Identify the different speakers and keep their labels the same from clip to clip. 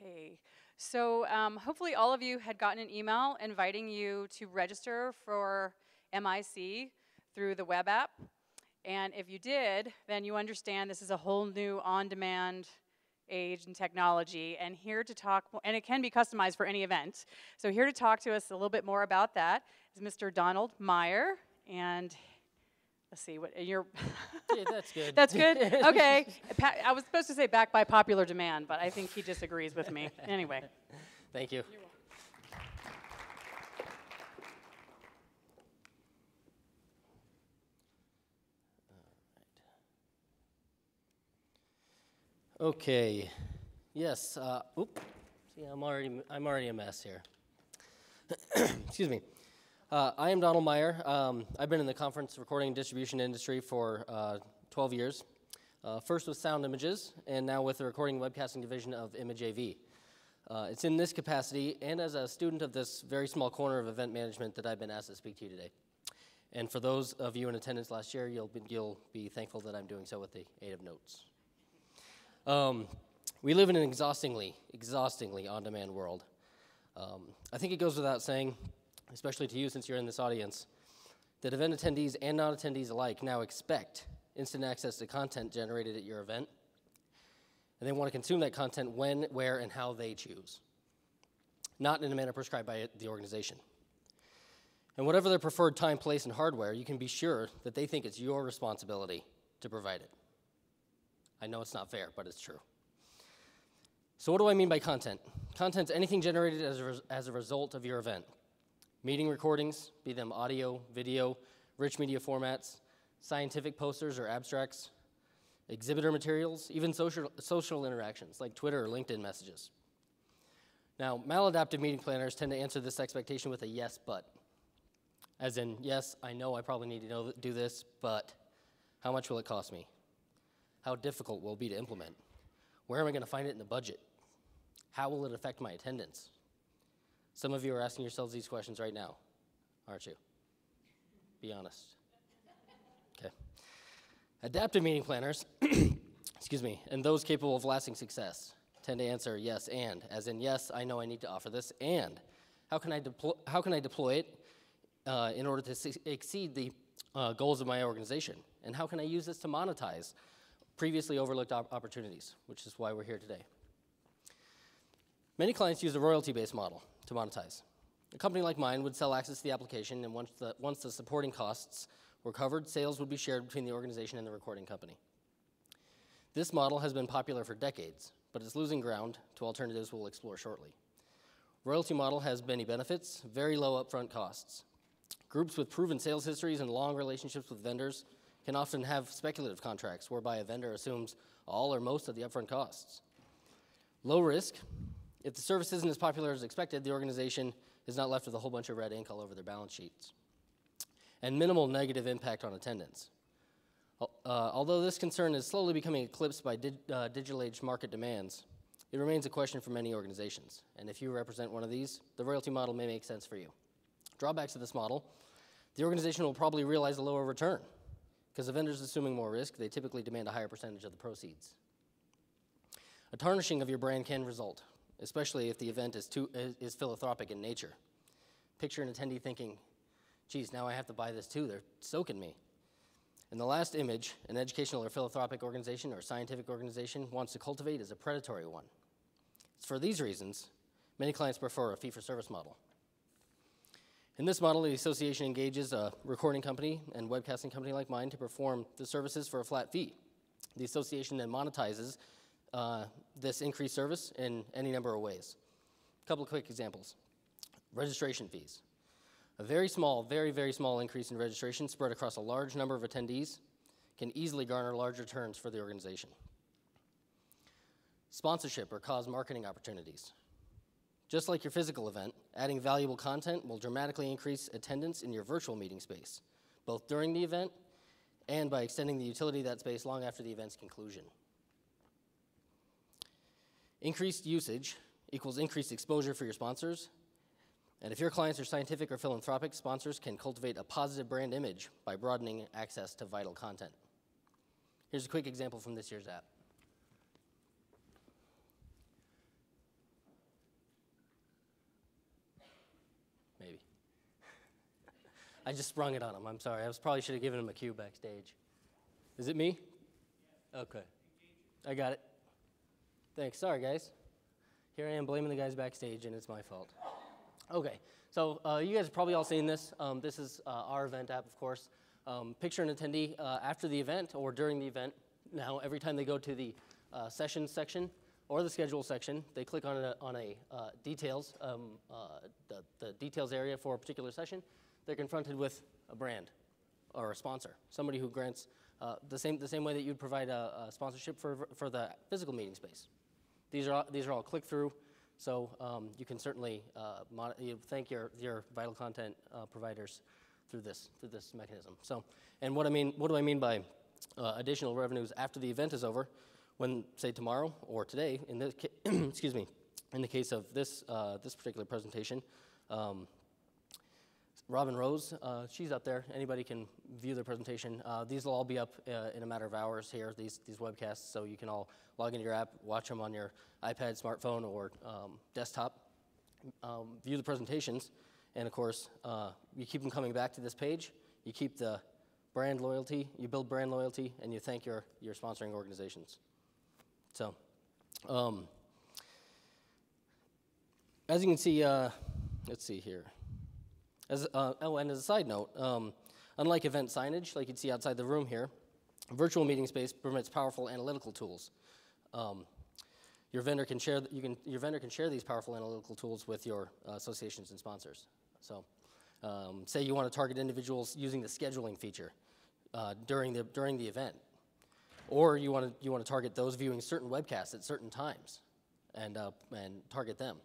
Speaker 1: Okay, so hopefully all of you had gotten an email inviting you to register for MIC through the web app. And if you did, then you understand this is a whole new on-demand age and technology. And here to talk, and it can be customized for any event. So here to talk to us a little bit more about that is Mr. Donald Meyer. And let's see, what you're...
Speaker 2: Yeah, that's good.
Speaker 1: That's good? Okay. I was supposed to say back by popular demand, but I think he disagrees with me. Anyway.
Speaker 2: Thank you.
Speaker 1: You're welcome.
Speaker 2: Okay. Yes. See, I'm already a mess here. Excuse me. I am Donald Meyer. I've been in the conference recording and distribution industry for 12 years. First with Sound Images, and now with the recording webcasting division of Image AV. It's in this capacity, and as a student of this very small corner of event management, that I've been asked to speak to you today. And for those of you in attendance last year, you'll be thankful that I'm doing so with the aid of notes. We live in an exhaustingly on-demand world. I think it goes without saying, especially to you since you're in this audience, that event attendees and non-attendees alike now expect instant access to content generated at your event, and they want to consume that content when, where, and how they choose, not in a manner prescribed by the organization. And whatever their preferred time, place, and hardware, you can be sure that they think it's your responsibility to provide it. I know it's not fair, but it's true. So what do I mean by content? Content's anything generated as a result of your event. Meeting recordings, be them audio, video, rich media formats, scientific posters or abstracts, exhibitor materials, even social interactions like Twitter or LinkedIn messages. Now, maladaptive meeting planners tend to answer this expectation with a yes, but. As in, yes, I know I probably need to do this, but how much will it cost me? How difficult will it be to implement? Where am I going to find it in the budget? How will it affect my attendance? Some of you are asking yourselves these questions right now, aren't you? Be honest. Okay. Adaptive meeting planners, excuse me, and those capable of lasting success tend to answer yes and, as in yes, I know I need to offer this, and how can I deploy it in order to exceed the goals of my organization? And how can I use this to monetize previously overlooked opportunities, which is why we're here today. Many clients use a royalty-based model to monetize. A company like mine would sell access to the application, and once the supporting costs were covered, sales would be shared between the organization and the recording company. This model has been popular for decades, but it's losing ground to alternatives we'll explore shortly. Royalty model has many benefits, very low upfront costs. Groups with proven sales histories and long relationships with vendors can often have speculative contracts whereby a vendor assumes all or most of the upfront costs. Low risk. If the service isn't as popular as expected, the organization is not left with a whole bunch of red ink all over their balance sheets. And minimal negative impact on attendance. Although this concern is slowly becoming eclipsed by digital age market demands, it remains a question for many organizations. And if you represent one of these, the royalty model may make sense for you. Drawbacks of this model: the organization will probably realize a lower return. Because the vendor's assuming more risk, they typically demand a higher percentage of the proceeds. A tarnishing of your brand can result, especially if the event is philanthropic in nature. Picture an attendee thinking, geez, now I have to buy this too, they're soaking me. And the last image an educational or philanthropic organization or scientific organization wants to cultivate is a predatory one. It's for these reasons, many clients prefer a fee-for-service model. In this model, the association engages a recording company and webcasting company like mine to perform the services for a flat fee. The association then monetizes this increased service in any number of ways. A couple of quick examples. Registration fees. A very small, very small increase in registration spread across a large number of attendees can easily garner large returns for the organization. Sponsorship or cause marketing opportunities. Just like your physical event, adding valuable content will dramatically increase attendance in your virtual meeting space, both during the event and by extending the utility of that space long after the event's conclusion. Increased usage equals increased exposure for your sponsors, and if your clients are scientific or philanthropic, sponsors can cultivate a positive brand image by broadening access to vital content. Here's a quick example from this year's app. I just sprung it on him. I'm sorry. Probably should have given him a cue backstage. Is it me? Okay. I got it. Thanks. Sorry, guys. Here I am blaming the guys backstage, and it's my fault. Okay. So you guys have probably all seen this. This is our event app, of course. Picture an attendee after the event or during the event. Now, every time they go to the sessions section or the schedule section, they click on a details, the details area for a particular session. They're confronted with a brand or a sponsor, somebody who grants the same way that you'd provide a sponsorship for the physical meeting space. These are all click through, so you can certainly thank your vital content providers through this mechanism. So, and what do I mean by additional revenues after the event is over? When, say, tomorrow or today, in this excuse me, in the case of this this particular presentation, Robin Rose, she's up there. Anybody can view their presentation. These will all be up in a matter of hours here, these webcasts, so you can all log into your app, watch them on your iPad, smartphone, or desktop, view the presentations, and of course, you keep them coming back to this page. You keep the brand loyalty, you build brand loyalty, and you thank your sponsoring organizations. So, as you can see, let's see here. And as a side note, unlike event signage, like you'd see outside the room here, virtual meeting space permits powerful analytical tools. Your vendor can share these powerful analytical tools with your associations and sponsors. So, say you want to target individuals using the scheduling feature during the event, or you want to target those viewing certain webcasts at certain times, and target them.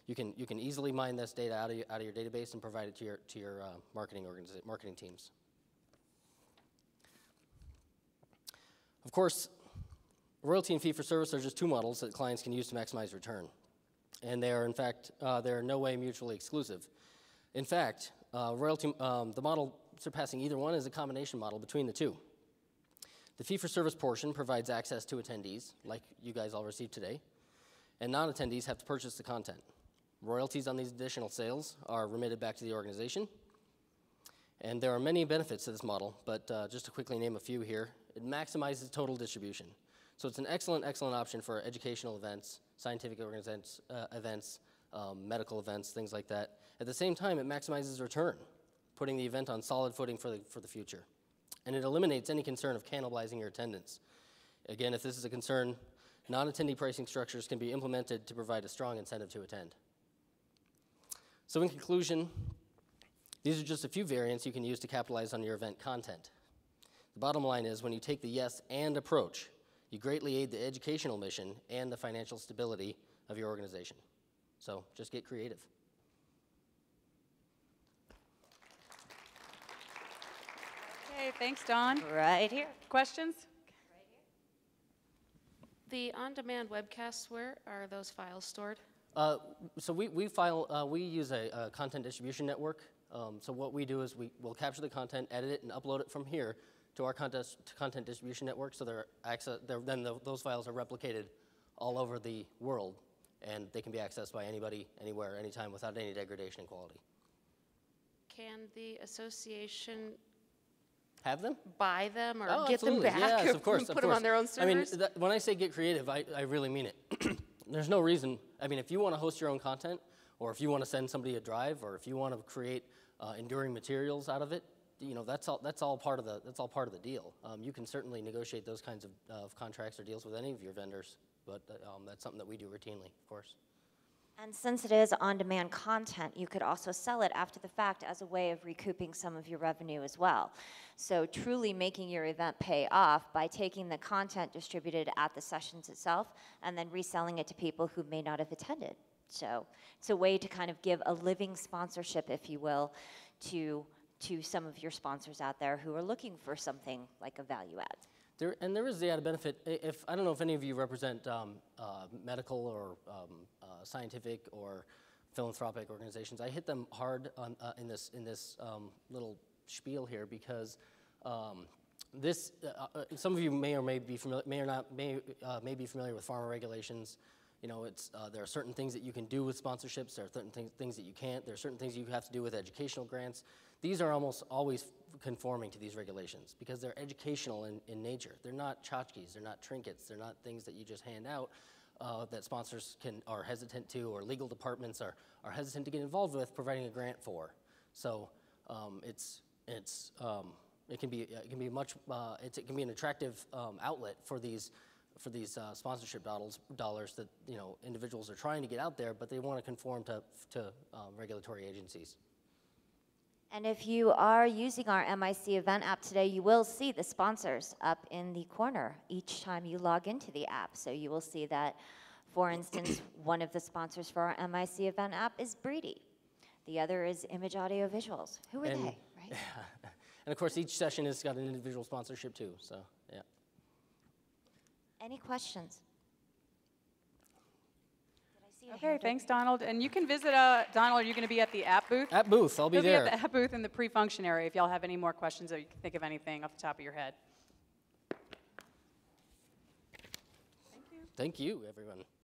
Speaker 2: You can easily mine this data out of your database and provide it to your marketing teams. Of course, royalty and fee for service are just two models that clients can use to maximize return, and they are in fact they are in no way mutually exclusive. In fact, the model surpassing either one is a combination model between the two. The fee for service portion provides access to attendees, like you guys all received today, and non-attendees have to purchase the content. Royalties on these additional sales are remitted back to the organization. And there are many benefits to this model, but just to quickly name a few here, it maximizes total distribution. So it's an excellent option for educational events, scientific events, medical events, things like that. At the same time, it maximizes return, putting the event on solid footing for the future. And it eliminates any concern of cannibalizing your attendance. Again, if this is a concern, non-attendee pricing structures can be implemented to provide a strong incentive to attend. So in conclusion, these are just a few variants you can use to capitalize on your event content. The bottom line is when you take the yes and approach, you greatly aid the educational mission and the financial stability of your organization. So just get creative.
Speaker 1: Okay, thanks, Dawn.
Speaker 3: Right here.
Speaker 1: Questions?
Speaker 4: The on-demand webcasts, where are those files stored?
Speaker 2: So we use a content distribution network. So what we do is we'll capture the content, edit it, and upload it from here to our content distribution network. So those files are replicated all over the world, and they can be accessed by anybody, anywhere, anytime, without any degradation in quality.
Speaker 4: Can the association
Speaker 2: have them?
Speaker 4: Buy them or
Speaker 2: absolutely.
Speaker 4: get them back?
Speaker 2: Yes, of course.
Speaker 4: Put them on their own servers?
Speaker 2: I mean, when I say get creative, I really mean it. There's no reason. I mean, if you want to host your own content, or if you want to send somebody a drive, or if you want to create enduring materials out of it, that's all part of the deal. You can certainly negotiate those kinds of contracts or deals with any of your vendors, but that's something that we do routinely, of course.
Speaker 3: And since it is on-demand content, you could also sell it after the fact as a way of recouping some of your revenue as well. So truly making your event pay off by taking the content distributed at the sessions itself and then reselling it to people who may not have attended. So it's a way to kind of give a living sponsorship, if you will, to some of your sponsors out there who are looking for something like a value add.
Speaker 2: There is the added benefit. I don't know if any of you represent medical or scientific or philanthropic organizations. I hit them hard on, in this little spiel here because some of you may be familiar with pharma regulations. You know, there are certain things that you can do with sponsorships. There are certain things that you can't. There are certain things you have to do with educational grants. These are almost always conforming to these regulations because they're educational in nature. They're not tchotchkes. They're not trinkets. They're not things that you just hand out that sponsors are hesitant to, or legal departments are hesitant to get involved with providing a grant for. So it can be an attractive outlet for these sponsorship dollars that individuals are trying to get out there, but they want to conform to regulatory agencies.
Speaker 3: And if you are using our MIC event app today, you will see the sponsors up in the corner each time you log into the app. So you will see that, for instance, one of the sponsors for our MIC event app is Breedy. The other is Image Audiovisuals. Who are they, right?
Speaker 2: And of course, each session has got an individual sponsorship too, so yeah.
Speaker 3: Any questions?
Speaker 1: Okay, thanks, Donald. And you can visit, Donald, are you going to be at the app booth?
Speaker 2: App booth, I'll be
Speaker 1: He'll
Speaker 2: there.
Speaker 1: be at the app booth in the pre-function area if y'all have any more questions or you can think of anything off the top of your head.
Speaker 2: Thank you, everyone.